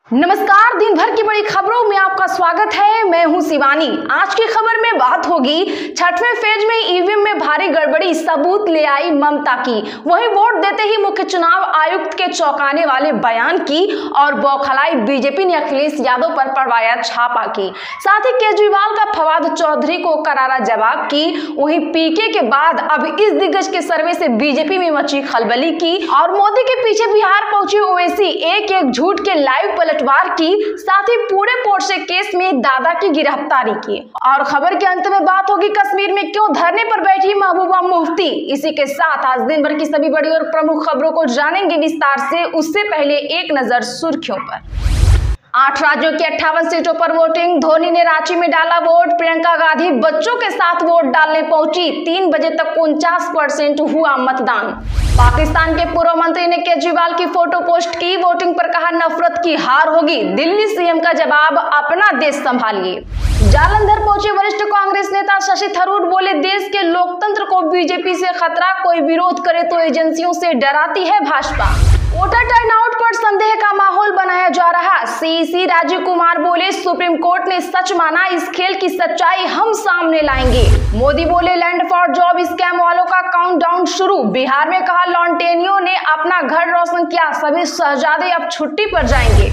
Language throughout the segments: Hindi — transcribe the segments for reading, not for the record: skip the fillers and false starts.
नमस्कार, दिन भर की बड़ी खबरों में आपका स्वागत है। मैं हूं शिवानी। आज की खबर में बात होगी 6वें फेज में ईवीएम में भारी गड़बड़ी, सबूत ले आई ममता की। वहीं वोट देते ही मुख्य चुनाव आयुक्त के चौंकाने वाले बयान की और बौखलाई बीजेपी ने अखिलेश यादव पर पड़वाया छापा की। साथ ही केजरीवाल का फवाद चौधरी को करारा जवाब की। वहीं पीके के बाद अब इस दिग्गज के सर्वे से बीजेपी में मची खलबली की और मोदी के पीछे बिहार पहुंची ओवैसी एक झूठ के लाइव पलटवार की। साथ ही पूरे पोर्शे केस में दादा की गिरफ्तारी की। और खबर के अंत में बात होगी कश्मीर में क्यों धरने पर बैठी महबूबा मुफ्ती। इसी के साथ आज दिन भर की सभी बड़ी और प्रमुख खबरों को जानेंगे विस्तार से। उससे पहले एक नजर सुर्खियों पर। 8 राज्यों की 58 सीटों पर वोटिंग। धोनी ने रांची में डाला वोट। प्रियंका गांधी बच्चों के साथ वोट डालने पहुंची। 3 बजे तक 49% हुआ मतदान। पाकिस्तान के पूर्व मंत्री ने केजरीवाल की फोटो पोस्ट की। वोटिंग पर कहा नफरत की हार होगी। दिल्ली सीएम का जवाब, अपना देश संभालिए। जालंधर पहुंचे वरिष्ठ कांग्रेस नेता शशि थरूर, बोले देश के लोकतंत्र को बीजेपी से खतरा, कोई विरोध करे तो एजेंसियों से डराती है भाजपा। वोटर टर्नआउट पर संदेह का माहौल बनाया जा रहा। सीईसी राजीव कुमार बोले सुप्रीम कोर्ट ने सच माना, इस खेल की सच्चाई हम सामने लाएंगे। मोदी बोले लैंड फॉर जॉब स्कैम वालों का काउंटडाउन शुरू। बिहार में कहा लॉन्टेनियों ने अपना घर रोशन किया, सभी शहजादे अब छुट्टी पर जाएंगे।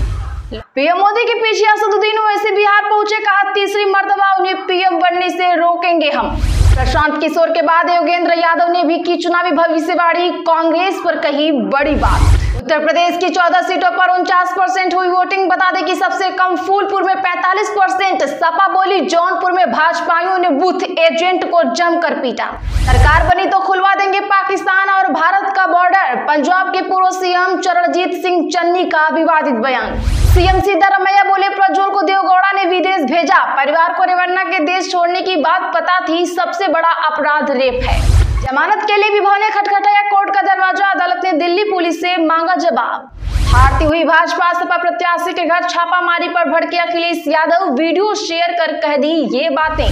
पीएम मोदी के पीछे असदुद्दीन ओवैसी बिहार पहुंचे, कहा तीसरी मर्तबा उन्हें पीएम बनने से रोकेंगे हम। प्रशांत किशोर के बाद योगेंद्र यादव ने भी की चुनावी भविष्यवाणी, कांग्रेस पर कही बड़ी बात। उत्तर प्रदेश की 14 सीटों पर 49% हुई वोटिंग। बता दें कि सबसे कम फूलपुर में 45%। सपा बोली जौनपुर में भाजपाइयों ने बूथ एजेंट को जमकर पीटा। सरकार बनी तो खुलवा देंगे पाकिस्तान और भारत का बॉर्डर। पंजाब के पूर्व सीएम चरणजीत सिंह चन्नी का विवादित बयान। सीएम सिद्धारमैया बोले प्रज्वल को देवगौड़ा ने विदेश भेजा। परिवार को रेवन्ना के देश छोड़ने की बात पता थी, सबसे बड़ा अपराध रेप है। जमानत के लिए विभा ने खटखटाया कोर्ट का दरवाजा। अदालत ने दिल्ली पुलिस से मांगा जवाब। हारती हुई भाजपा सपा प्रत्याशी के घर छापामारी पर भड़के अखिलेश यादव, वीडियो शेयर कर कह दी ये बातें।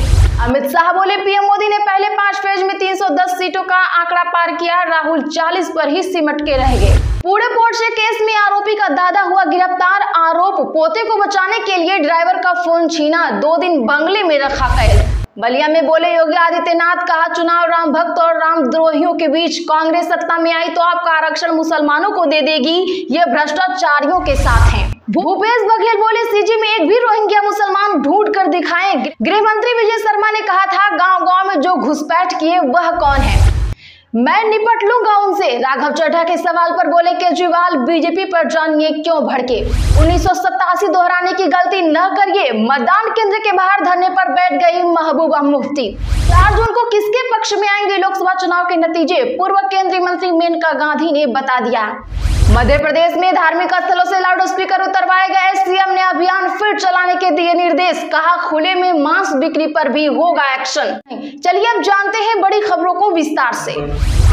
अमित शाह बोले पीएम मोदी ने पहले 5 फेज में 310 सीटों का आंकड़ा पार किया, राहुल 40 पर ही सिमट के रह गए। पूरे पोर्शे केस में आरोपी का दादा हुआ गिरफ्तार। आरोप पोते को बचाने के लिए ड्राइवर का फोन छीना, 2 दिन बंगले में रखा कैद। बलिया में बोले योगी आदित्यनाथ, कहा चुनाव राम भक्त और रामद्रोहियों के बीच। कांग्रेस सत्ता में आई तो आपका आरक्षण मुसलमानों को दे देगी, ये भ्रष्टाचारियों के साथ हैं। भूपेश बघेल बोले सीजी में एक भी रोहिंग्या मुसलमान ढूंढ कर दिखाएं। गृह मंत्री विजय शर्मा ने कहा था गांव गांव में जो घुसपैठ किए वह कौन है, मैं निपट लूंगा उनसे। राघव चड्ढा के सवाल पर बोले केजरीवाल बीजेपी पर जानिए क्यों भड़के। 1987 दोहराने की गलती न करिए। मतदान केंद्र के बाहर धरने पर बैठ गई महबूबा मुफ्ती। 4 जून को किसके पक्ष में आएंगे लोकसभा चुनाव के नतीजे, पूर्व केंद्रीय मंत्री मेनका गांधी ने बता दिया। मध्य प्रदेश में धार्मिक स्थलों से लाउड स्पीकर उतरवाए गए। सीएम ने अभियान फिर चलाने के दिए निर्देश, कहा खुले में मांस बिक्री पर भी होगा एक्शन। चलिए अब जानते हैं बड़ी खबरों को विस्तार से।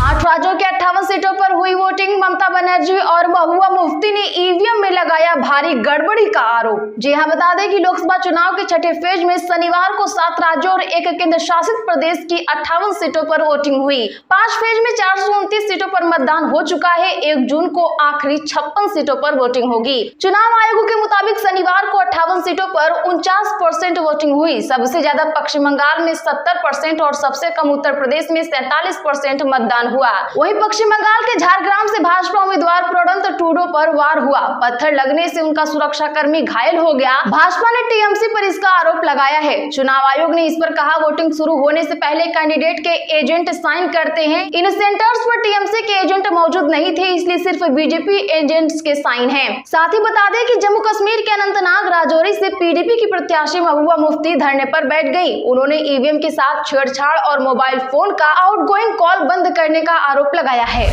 8 राज्यों के 58 सीटों पर हुई वोटिंग। ममता बनर्जी और महबूबा मुफ्ती ने ईवीएम में लगाया भारी गड़बड़ी का आरोप। जी हां, बता दें कि लोकसभा चुनाव के 6ठे फेज में शनिवार को 7 राज्यों और 1 केंद्र शासित प्रदेश की 58 सीटों पर वोटिंग हुई। 5 फेज में 429 सीटों पर मतदान हो चुका है। 1 जून को आखिरी 56 सीटों पर वोटिंग होगी। चुनाव आयोग के मुताबिक शनिवार को 58 सीटों पर 49% वोटिंग हुई। सबसे ज्यादा पश्चिम बंगाल में 70% और सबसे कम उत्तर प्रदेश में 47% मतदान हुआ। वहीं पश्चिम बंगाल के झारग्राम से भाजपा उम्मीदवार प्रणत टूडू पर वार हुआ। पत्थर लगने से उनका सुरक्षाकर्मी घायल हो गया। भाजपा ने टीएमसी पर इसका आरोप लगाया है। चुनाव आयोग ने इस पर कहा वोटिंग शुरू होने से पहले कैंडिडेट के एजेंट साइन करते हैं। इन सेंटर्स पर टीएमसी के एजेंट मौजूद नहीं थे, इसलिए सिर्फ बीजेपी एजेंट्स के साइन हैं। साथ ही बता दें कि जम्मू कश्मीर के अनंतनाग राजौरी से पीडीपी की प्रत्याशी महबूबा मुफ्ती धरने पर बैठ गई। उन्होंने ईवीएम के साथ छेड़छाड़ और मोबाइल फोन का आउटगोइंग कॉल बंद करने का आरोप लगाया है।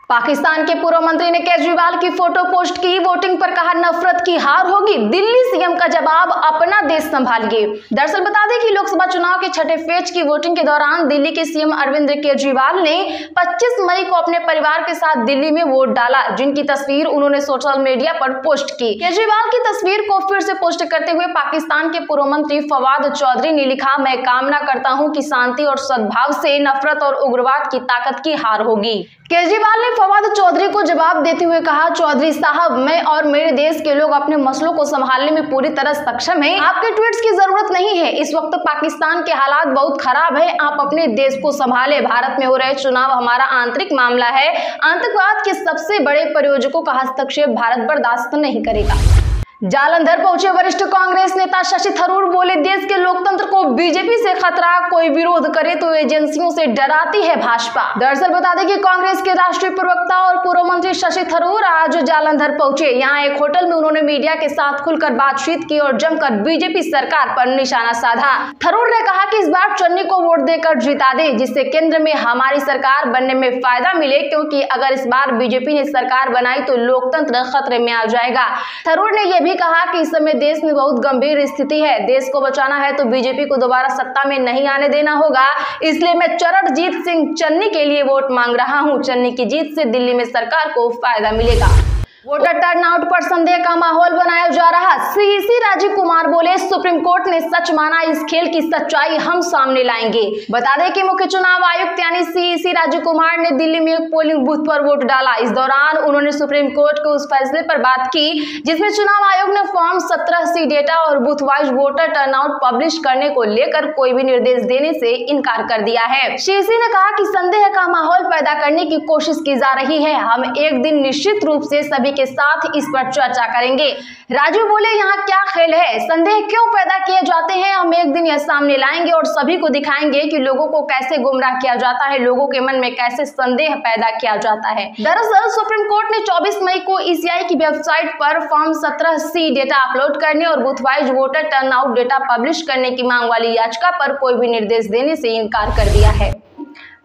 पाकिस्तान के पूर्व मंत्री ने केजरीवाल की फोटो पोस्ट की। वोटिंग पर कहा नफरत की हार होगी। दिल्ली सीएम का जवाब, अपना देश संभालिए। दरअसल बता दें कि लोकसभा चुनाव के 6ठे फेज की वोटिंग के दौरान दिल्ली के सीएम अरविंद केजरीवाल ने 25 मई को अपने परिवार के साथ दिल्ली में वोट डाला, जिनकी तस्वीर उन्होंने सोशल मीडिया पर पोस्ट की। केजरीवाल की तस्वीर को फिर से पोस्ट करते हुए पाकिस्तान के पूर्व मंत्री फवाद चौधरी ने लिखा, मैं कामना करता हूं कि शांति और सद्भाव से नफरत और उग्रवाद की ताकत की हार होगी। केजरीवाल ने फवाद चौधरी को जवाब देते हुए कहा, चौधरी साहब, मैं और मेरे देश के लोग अपने मसलों को संभालने में पूरी तरह सक्षम हैं। आपके ट्वीट्स की जरूरत नहीं है। इस वक्त पाकिस्तान के हालात बहुत खराब है। आप अपने देश को संभाले। भारत में हो रहे चुनाव हमारा आंतरिक मामला है। आतंकवाद के सबसे बड़े प्रायोजकों का हस्तक्षेप भारत बर्दाश्त नहीं करेगा। जालंधर पहुंचे वरिष्ठ कांग्रेस नेता शशि थरूर बोले, देश के लोकतंत्र को बीजेपी से खतरा, कोई विरोध करे तो एजेंसियों से डराती है भाजपा। दरअसल बता दें कि कांग्रेस के राष्ट्रीय प्रवक्ता और पूर्व मंत्री शशि थरूर आज जालंधर पहुंचे। यहां एक होटल में उन्होंने मीडिया के साथ खुलकर बातचीत की और जमकर बीजेपी सरकार पर निशाना साधा। थरूर ने कहा कि इस बार चन्नी को वोट देकर जिता दे, जिससे केंद्र में हमारी सरकार बनने में फायदा मिले, क्योंकि अगर इस बार बीजेपी ने सरकार बनाई तो लोकतंत्र खतरे में आ जाएगा। थरूर ने यह भी कहा कि इस समय देश में बहुत गंभीर स्थिति है। देश को बचाना है तो बीजेपी को दोबारा सत्ता में नहीं आने देना होगा। इसलिए मैं चरणजीत सिंह चन्नी के लिए वोट मांग रहा हूं। चन्नी की जीत से दिल्ली में सरकार को फायदा मिलेगा। वोटर टर्नआउट पर संदेह का माहौल बनाया जा रहा। सीईसी राजीव कुमार बोले, सुप्रीम कोर्ट ने सच माना, इस खेल की सच्चाई हम सामने लाएंगे। बता दें कि मुख्य चुनाव आयुक्त यानी सीईसी राजीव कुमार ने दिल्ली में एक पोलिंग बूथ पर वोट डाला। इस दौरान उन्होंने सुप्रीम कोर्ट के उस फैसले पर बात की जिसमें चुनाव आयोग ने फॉर्म 17C डेटा और booth wise voter turnout publish करने को लेकर कोई भी निर्देश देने से इनकार कर दिया है। सीईसी ने कहा कि संदेह का माहौल पैदा करने की कोशिश की जा रही है। हम एक दिन निश्चित रूप से सभी के साथ इस पर चर्चा करेंगे। राजू बोले, यहाँ क्या खेल है, संदेह क्यों पैदा किए जाते हैं, हम एक दिन यह सामने लाएंगे और सभी को दिखाएंगे कि लोगों को कैसे गुमराह किया जाता है, लोगों के मन में कैसे संदेह पैदा किया जाता है। दरअसल सुप्रीम कोर्ट ने 24 मई को ईसीआई की वेबसाइट पर फॉर्म 17C डेटा अपलोड करने और booth wise voter turnout data publish करने की मांग वाली याचिका पर कोई भी निर्देश देने से इनकार कर दिया है।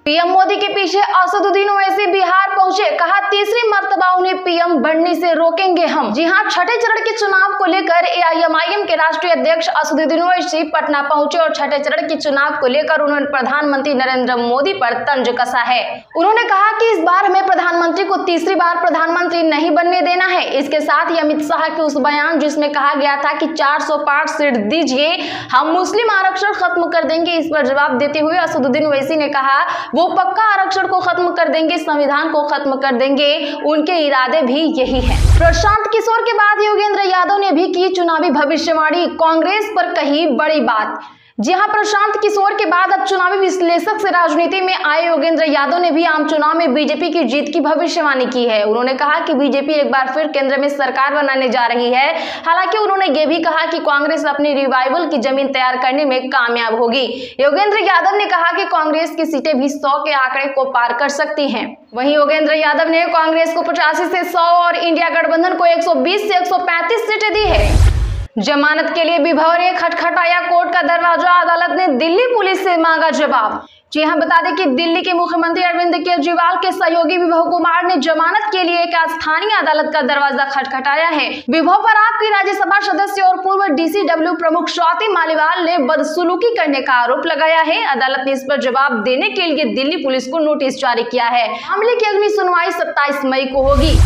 पीएम मोदी के पीछे असदुद्दीन ओवैसी बिहार पहुंचे, कहा तीसरी मर्तबा उन्हें पीएम बनने से रोकेंगे हम। जी हां, छठे चरण के चुनाव को लेकर एआईएमआईएम के राष्ट्रीय अध्यक्ष असदुद्दीन ओवैसी पटना पहुंचे और छठे चरण के चुनाव को लेकर उन्होंने प्रधानमंत्री नरेंद्र मोदी पर तंज कसा है। उन्होंने कहा कि इस बार हमें प्रधानमंत्री को तीसरी बार प्रधानमंत्री नहीं बनने देना है। इसके साथ ही अमित शाह के उस बयान जिसमें कहा गया था कि 405 सीट दीजिए, हम मुस्लिम आरक्षण खत्म कर देंगे, इस पर जवाब देते हुए असदुद्दीन ओवैसी ने कहा वो पक्का आरक्षण को खत्म कर देंगे, संविधान को खत्म कर देंगे, उनके इरादे भी यही है। प्रशांत किशोर के बाद योगेंद्र यादव ने भी की चुनावी भविष्यवाणी, कांग्रेस पर कही बड़ी बात। जी हां, प्रशांत किशोर के बाद अब चुनावी विश्लेषक से राजनीति में आए योगेंद्र यादव ने भी आम चुनाव में बीजेपी की जीत की भविष्यवाणी की है। उन्होंने कहा कि बीजेपी एक बार फिर केंद्र में सरकार बनाने जा रही है। हालांकि उन्होंने ये भी कहा कि कांग्रेस अपनी रिवाइवल की जमीन तैयार करने में कामयाब होगी। योगेंद्र यादव ने कहा कि कांग्रेस की सीटें भी 100 के आंकड़े को पार कर सकती हैं। वहीं योगेंद्र यादव ने कांग्रेस को 85 से 100 और इंडिया गठबंधन को 120 से 135 सीटें दी है। जमानत के लिए विभव ने खटखटाया कोर्ट का दरवाजा, अदालत ने दिल्ली पुलिस से मांगा जवाब। जी हां, बता दें कि दिल्ली के मुख्यमंत्री अरविंद केजरीवाल के सहयोगी विभव कुमार ने जमानत के लिए एक स्थानीय अदालत का दरवाजा खटखटाया है। विभव पर आपकी राज्यसभा सदस्य और पूर्व डीसीडब्ल्यू प्रमुख स्वाति मालीवाल ने बदसलूकी करने का आरोप लगाया है। अदालत ने इस पर जवाब देने के लिए दिल्ली पुलिस को नोटिस जारी किया है। मामले की अगली सुनवाई 27 मई को होगी।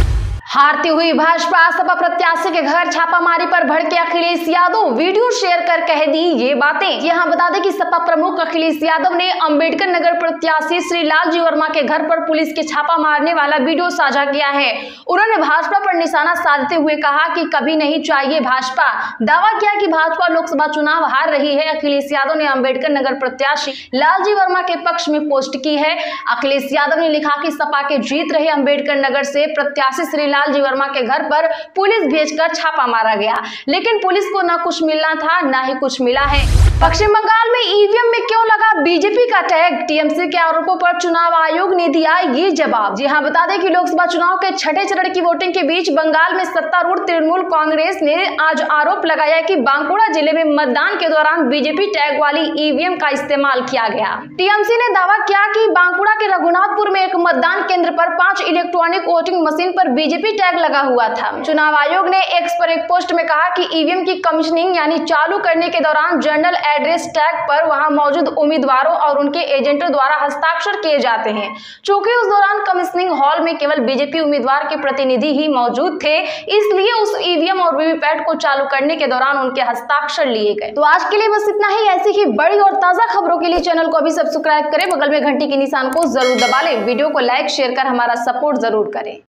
हारती हुई भाजपा सपा प्रत्याशी के घर छापामारी पर भड़के अखिलेश यादव, वीडियो शेयर कर कह दी ये बातें। यहां बता दें कि सपा प्रमुख अखिलेश यादव ने अंबेडकर नगर प्रत्याशी श्री लालजी वर्मा के घर पर पुलिस के छापा मारने वाला वीडियो साझा किया है। उन्होंने भाजपा पर निशाना साधते हुए कहा कि कभी नहीं चाहिए भाजपा। दावा किया कि भाजपा लोकसभा चुनाव हार रही है। अखिलेश यादव ने अंबेडकर नगर प्रत्याशी लालजी वर्मा के पक्ष में पोस्ट की है। अखिलेश यादव ने लिखा कि सपा के जीत रहे अंबेडकर नगर से प्रत्याशी श्री लालजी वर्मा के घर पर पुलिस भेजकर छापा मारा गया, लेकिन पुलिस को न कुछ मिलना था न ही कुछ मिला है। पश्चिम बंगाल में ईवीएम में क्यों लगा बीजेपी का टैग, टीएमसी के आरोपों पर चुनाव आयोग ने दिया ये जवाब। जी हां, बता दें कि लोकसभा चुनाव के छठे चरण की वोटिंग के बीच बंगाल में सत्तारूढ़ तृणमूल कांग्रेस ने आज आरोप लगाया कि बांकुड़ा जिले में मतदान के दौरान बीजेपी टैग वाली ईवीएम का इस्तेमाल किया गया। टीएमसी ने दावा किया कि बांकुड़ा के रघुनाथपुर में एक मतदान केंद्र पर 5 इलेक्ट्रॉनिक वोटिंग मशीन पर बीजेपी वीवी टैग लगा हुआ था। चुनाव आयोग ने एक्स पर एक पोस्ट में कहा कि ईवीएम की कमीशनिंग यानी चालू करने के दौरान जनरल एड्रेस टैग पर वहां मौजूद उम्मीदवारों और उनके एजेंटों द्वारा हस्ताक्षर किए जाते हैं। चूंकि उस दौरान कमीशनिंग हॉल में केवल बीजेपी उम्मीदवार के प्रतिनिधि ही मौजूद थे, इसलिए उस ईवीएम और वीवीपैट को चालू करने के दौरान उनके हस्ताक्षर लिए गए। तो आज के लिए बस इतना ही। ऐसी ही बड़ी और ताजा खबरों के लिए चैनल को अभी सब्सक्राइब करें, बगल में घंटी के निशान को जरूर दबा लें, वीडियो को लाइक शेयर कर हमारा सपोर्ट जरूर करें।